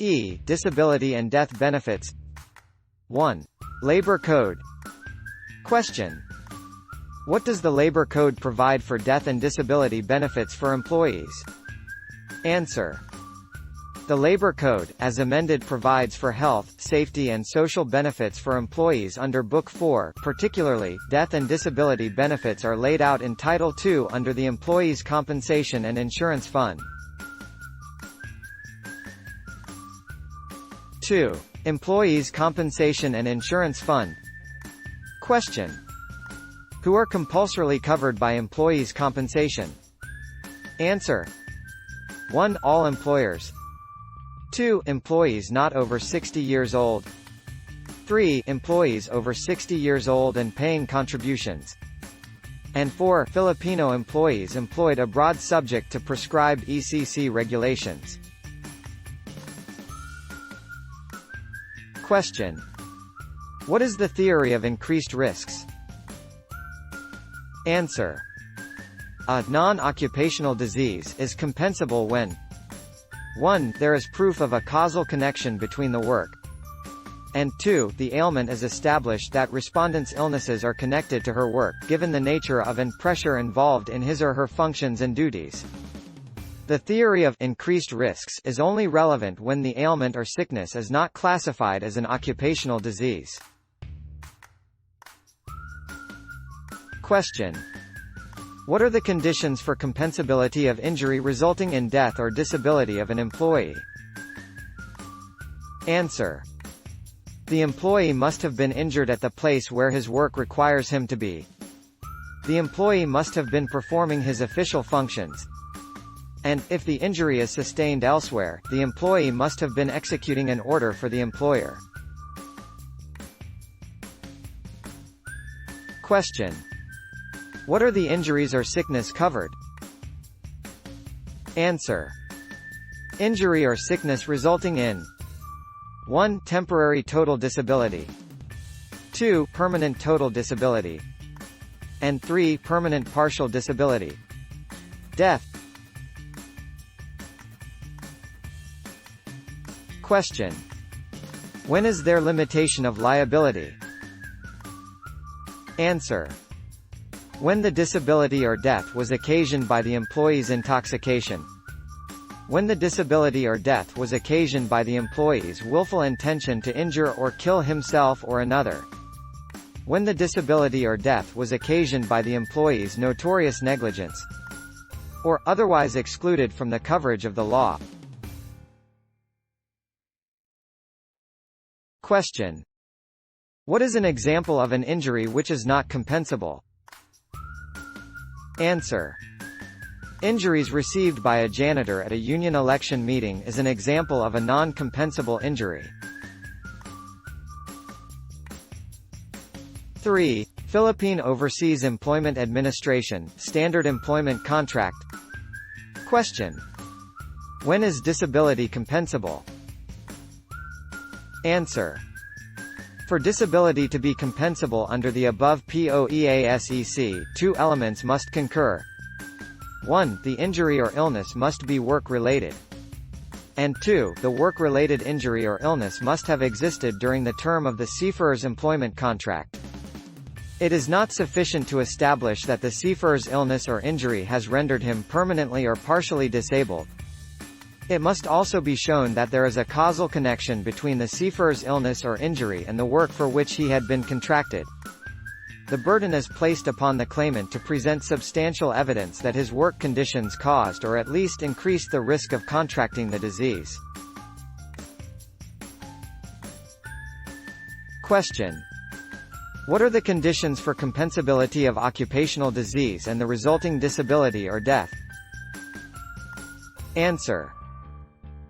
Disability and death benefits. 1. Labor Code. Question. What does the Labor Code provide for death and disability benefits for employees? Answer. The Labor Code, as amended, provides for health, safety and social benefits for employees under Book 4, particularly, death and disability benefits are laid out in Title II under the Employees' Compensation and Insurance Fund. 2. Employees' Compensation and Insurance Fund. Question. Who are compulsorily covered by employees' compensation? Answer. 1. All employers. 2. Employees not over 60 years old. 3. Employees over 60 years old and paying contributions. And 4. Filipino employees employed abroad subject to prescribed ECC regulations. Question. What is the theory of increased risks? Answer. A non-occupational disease is compensable when 1. There is proof of a causal connection between the work, and 2. The ailment is established that respondent's illnesses are connected to her work, given the nature of and pressure involved in his or her functions and duties. The theory of increased risks is only relevant when the ailment or sickness is not classified as an occupational disease. Question. What are the conditions for compensability of injury resulting in death or disability of an employee? Answer. The employee must have been injured at the place where his work requires him to be. The employee must have been performing his official functions. And, if the injury is sustained elsewhere, the employee must have been executing an order for the employer. Question. What are the injuries or sickness covered? Answer. Injury or sickness resulting in 1. Temporary total disability. 2. Permanent total disability. And 3. Permanent partial disability. Death. Question. When is there limitation of liability? Answer. When the disability or death was occasioned by the employee's intoxication. When the disability or death was occasioned by the employee's willful intention to injure or kill himself or another. When the disability or death was occasioned by the employee's notorious negligence, or otherwise excluded from the coverage of the law. Question. What is an example of an injury which is not compensable? Answer. Injuries received by a janitor at a union election meeting is an example of a non-compensable injury. 3. Philippine Overseas Employment Administration, Standard Employment Contract. Question. When is disability compensable? Answer. For disability to be compensable under the above POEASEC, 2 elements must concur. 1. The injury or illness must be work-related. And 2. The work-related injury or illness must have existed during the term of the seafarer's employment contract. It is not sufficient to establish that the seafarer's illness or injury has rendered him permanently or partially disabled. It must also be shown that there is a causal connection between the seafarer's illness or injury and the work for which he had been contracted. The burden is placed upon the claimant to present substantial evidence that his work conditions caused or at least increased the risk of contracting the disease. Question. What are the conditions for compensability of occupational disease and the resulting disability or death? Answer.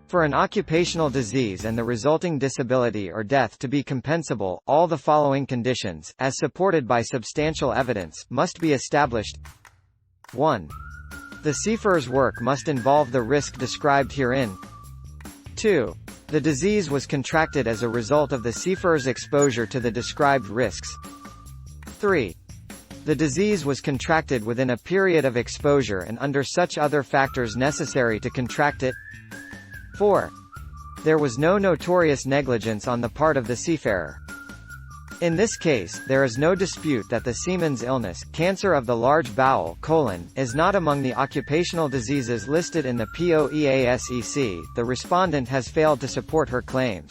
For an occupational disease and the resulting disability or death to be compensable, all the following conditions, as supported by substantial evidence, must be established. 1. The seafarer's work must involve the risk described herein. 2. The disease was contracted as a result of the seafarer's exposure to the described risks. 3. The disease was contracted within a period of exposure and under such other factors necessary to contract it. 4. There was no notorious negligence on the part of the seafarer. In this case, there is no dispute that the seaman's illness, cancer of the large bowel is not among the occupational diseases listed in the POEASEC. The respondent has failed to support her claims.